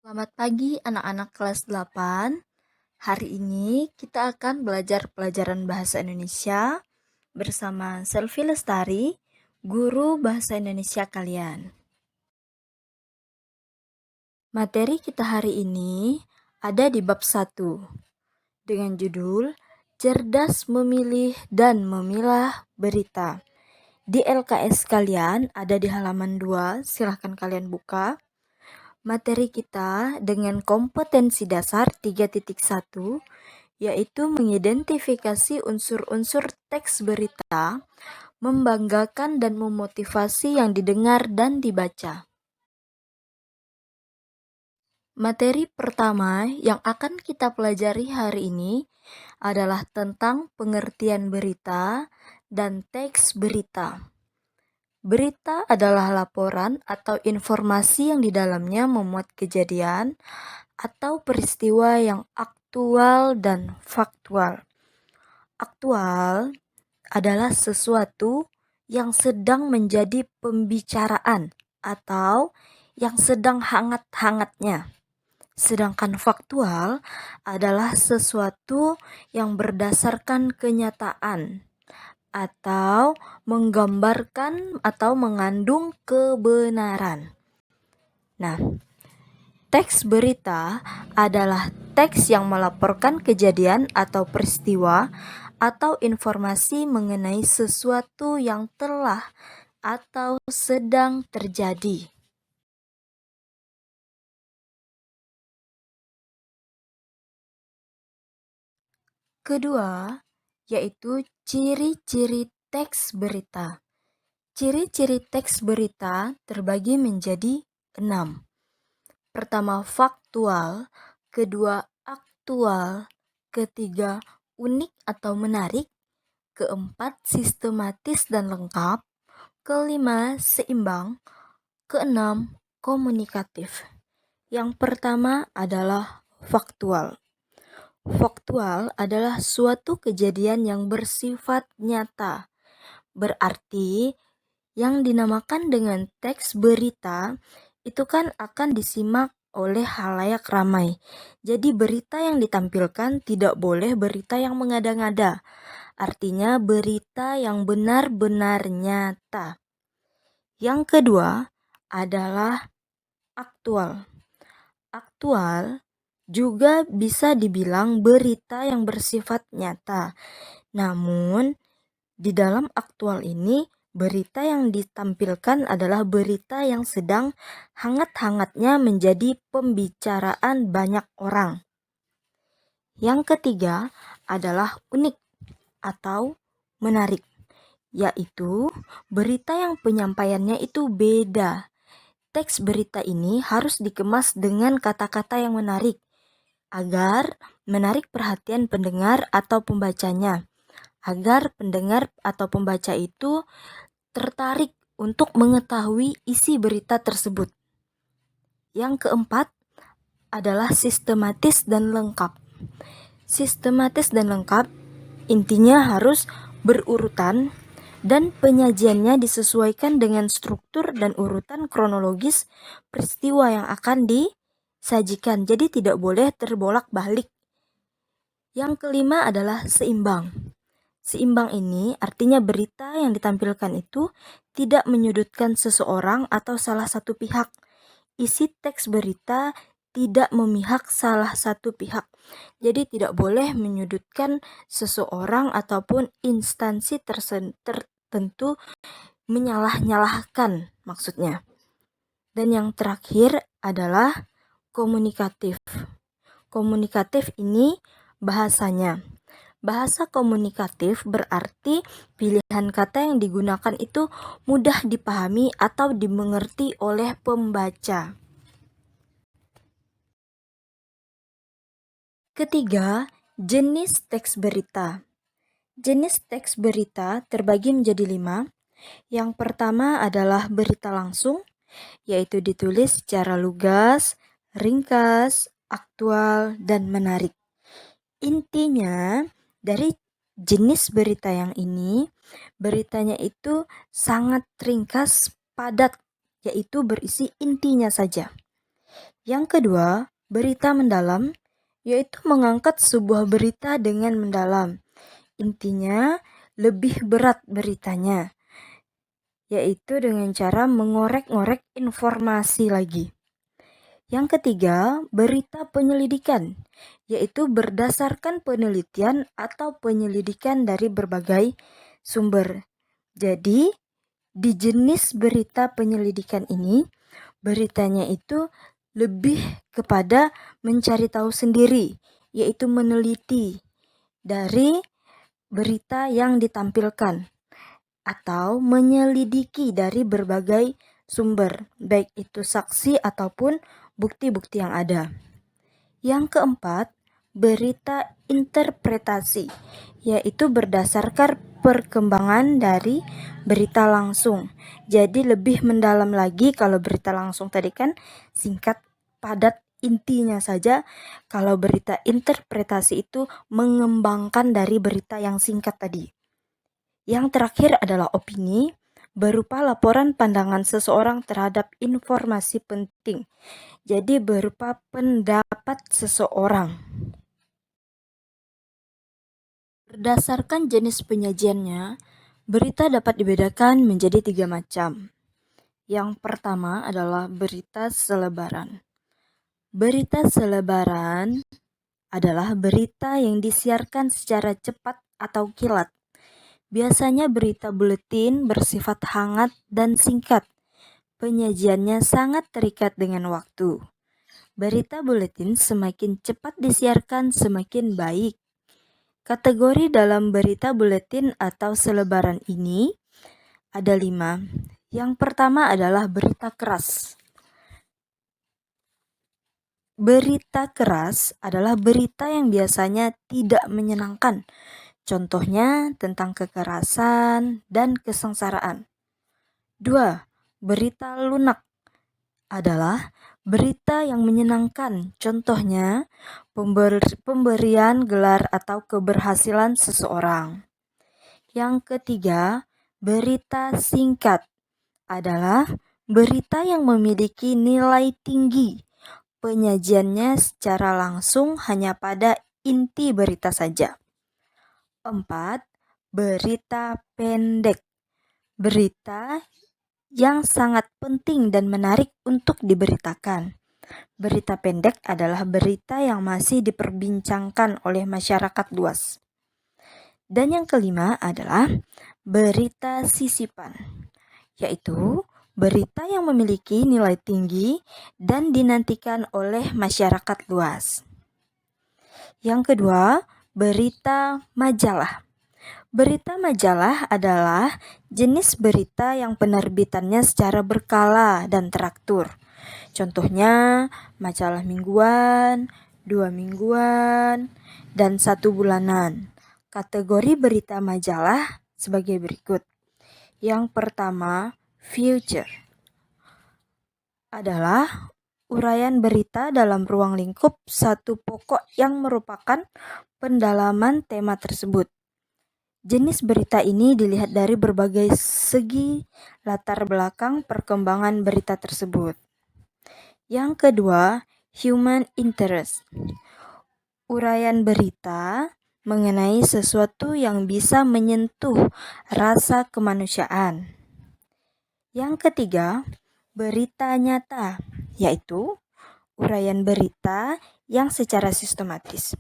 Selamat pagi anak-anak kelas 8. Hari ini kita akan belajar pelajaran bahasa Indonesia bersama Selvi Lestari, guru bahasa Indonesia kalian. Materi kita hari ini ada di bab 1 dengan judul Cerdas Memilih dan Memilah Berita. Di LKS kalian ada di halaman 2, silahkan kalian buka. Materi kita dengan kompetensi dasar 3.1 yaitu mengidentifikasi unsur-unsur teks berita, membanggakan dan memotivasi yang didengar dan dibaca. Materi pertama yang akan kita pelajari hari ini adalah tentang pengertian berita dan teks berita. Berita adalah laporan atau informasi yang di dalamnya memuat kejadian atau peristiwa yang aktual dan faktual. Aktual adalah sesuatu yang sedang menjadi pembicaraan atau yang sedang hangat-hangatnya. Sedangkan faktual adalah sesuatu yang berdasarkan kenyataan atau menggambarkan atau mengandung kebenaran. Nah, teks berita adalah teks yang melaporkan kejadian atau peristiwa atau informasi mengenai sesuatu yang telah atau sedang terjadi. Kedua, yaitu ciri-ciri teks berita. Ciri-ciri teks berita terbagi menjadi 6. Pertama, faktual. Kedua, aktual. Ketiga, unik atau menarik. Keempat, sistematis dan lengkap. Kelima, seimbang. Keenam, komunikatif. Yang pertama adalah faktual. Faktual adalah suatu kejadian yang bersifat nyata. Berarti yang dinamakan dengan teks berita itu kan akan disimak oleh halayak ramai. Jadi berita yang ditampilkan tidak boleh berita yang mengada-ngada. Artinya berita yang benar-benar nyata. Yang kedua adalah aktual. Aktual juga bisa dibilang berita yang bersifat nyata. Namun, di dalam aktual ini, berita yang ditampilkan adalah berita yang sedang hangat-hangatnya menjadi pembicaraan banyak orang. Yang ketiga adalah unik atau menarik, yaitu berita yang penyampaiannya itu beda. Teks berita ini harus dikemas dengan kata-kata yang menarik agar menarik perhatian pendengar atau pembacanya, agar pendengar atau pembaca itu tertarik untuk mengetahui isi berita tersebut. Yang keempat adalah sistematis dan lengkap. Sistematis dan lengkap intinya harus berurutan dan penyajiannya disesuaikan dengan struktur dan urutan kronologis peristiwa yang akan disajikan. Jadi tidak boleh terbolak-balik. Yang kelima adalah seimbang. Seimbang ini artinya berita yang ditampilkan itu tidak menyudutkan seseorang atau salah satu pihak. Isi teks berita tidak memihak salah satu pihak. Jadi tidak boleh menyudutkan seseorang ataupun instansi tertentu, menyalah-nyalahkan maksudnya. Dan yang terakhir adalah komunikatif. Komunikatif ini bahasanya. Bahasa komunikatif berarti pilihan kata yang digunakan itu mudah dipahami atau dimengerti oleh pembaca. Ketiga, jenis teks berita. Jenis teks berita terbagi menjadi 5. Yang pertama adalah berita langsung, yaitu ditulis secara lugas, ringkas, aktual, dan menarik. Intinya, dari jenis berita yang ini, beritanya itu sangat ringkas, padat, yaitu berisi intinya saja. Yang kedua, berita mendalam, yaitu mengangkat sebuah berita dengan mendalam. Intinya, lebih berat beritanya, yaitu dengan cara mengorek-ngorek informasi lagi. Yang ketiga, berita penyelidikan, yaitu berdasarkan penelitian atau penyelidikan dari berbagai sumber. Jadi, di jenis berita penyelidikan ini, beritanya itu lebih kepada mencari tahu sendiri, yaitu meneliti dari berita yang ditampilkan atau menyelidiki dari berbagai sumber, baik itu saksi ataupun bukti-bukti yang ada. Yang keempat, berita interpretasi, yaitu berdasarkan perkembangan dari berita langsung. Jadi lebih mendalam lagi. Kalau berita langsung tadi kan singkat, padat, intinya saja. Kalau berita interpretasi itu mengembangkan dari berita yang singkat tadi. Yang terakhir adalah opini, berupa laporan pandangan seseorang terhadap informasi penting. Jadi berupa pendapat seseorang. Berdasarkan jenis penyajiannya, berita dapat dibedakan menjadi 3 macam. Yang pertama adalah berita selebaran. Berita selebaran adalah berita yang disiarkan secara cepat atau kilat. Biasanya berita buletin bersifat hangat dan singkat. Penyajiannya sangat terikat dengan waktu. Berita buletin semakin cepat disiarkan semakin baik. Kategori dalam berita buletin atau selebaran ini ada 5. Yang pertama adalah berita keras. Berita keras adalah berita yang biasanya tidak menyenangkan. Contohnya tentang kekerasan dan kesengsaraan. 2. Berita lunak adalah berita yang menyenangkan. Contohnya pemberian gelar atau keberhasilan seseorang. Yang ketiga, berita singkat adalah berita yang memiliki nilai tinggi. Penyajiannya secara langsung hanya pada inti berita saja. 4. Berita pendek. Berita yang sangat penting dan menarik untuk diberitakan. Berita pendek adalah berita yang masih diperbincangkan oleh masyarakat luas. Dan yang kelima adalah berita sisipan, yaitu berita yang memiliki nilai tinggi dan dinantikan oleh masyarakat luas. Yang kedua, berita majalah. Berita majalah adalah jenis berita yang penerbitannya secara berkala dan teratur. Contohnya majalah mingguan, 2 mingguan, dan 1 bulanan. Kategori berita majalah sebagai berikut. Yang pertama, Future adalah uraian berita dalam ruang lingkup satu pokok yang merupakan pendalaman tema tersebut. Jenis berita ini dilihat dari berbagai segi latar belakang perkembangan berita tersebut. Yang kedua, Human Interest. Uraian berita mengenai sesuatu yang bisa menyentuh rasa kemanusiaan. Yang ketiga, berita nyata, yaitu uraian berita yang secara sistematis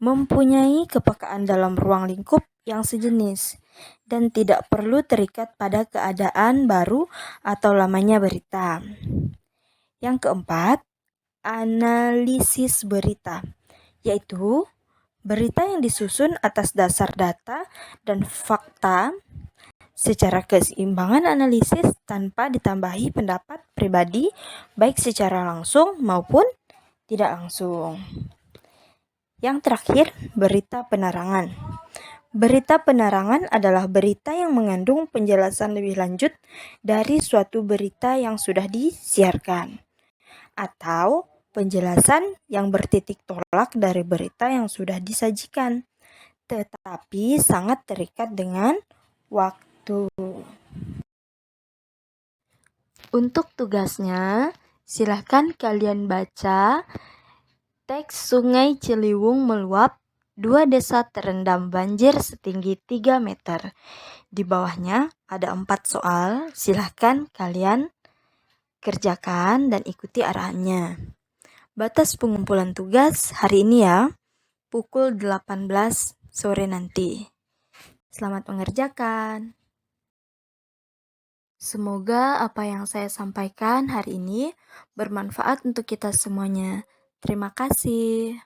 mempunyai kepekaan dalam ruang lingkup yang sejenis dan tidak perlu terikat pada keadaan baru atau lamanya berita. Yang keempat, analisis berita, yaitu berita yang disusun atas dasar data dan fakta secara keseimbangan analisis tanpa ditambahi pendapat pribadi baik secara langsung maupun tidak langsung. Yang terakhir, berita penerangan. Berita penerangan adalah berita yang mengandung penjelasan lebih lanjut dari suatu berita yang sudah disiarkan, atau penjelasan yang bertitik tolak dari berita yang sudah disajikan, tetapi sangat terikat dengan waktu. Untuk tugasnya, Silahkan kalian baca teks Sungai Ciliwung meluap, 2 desa terendam banjir setinggi 3 meter. Di bawahnya ada 4 soal, silahkan kalian kerjakan dan ikuti arahannya. Batas pengumpulan tugas hari ini ya, pukul 18 sore nanti. Selamat mengerjakan. Semoga apa yang saya sampaikan hari ini bermanfaat untuk kita semuanya. Terima kasih.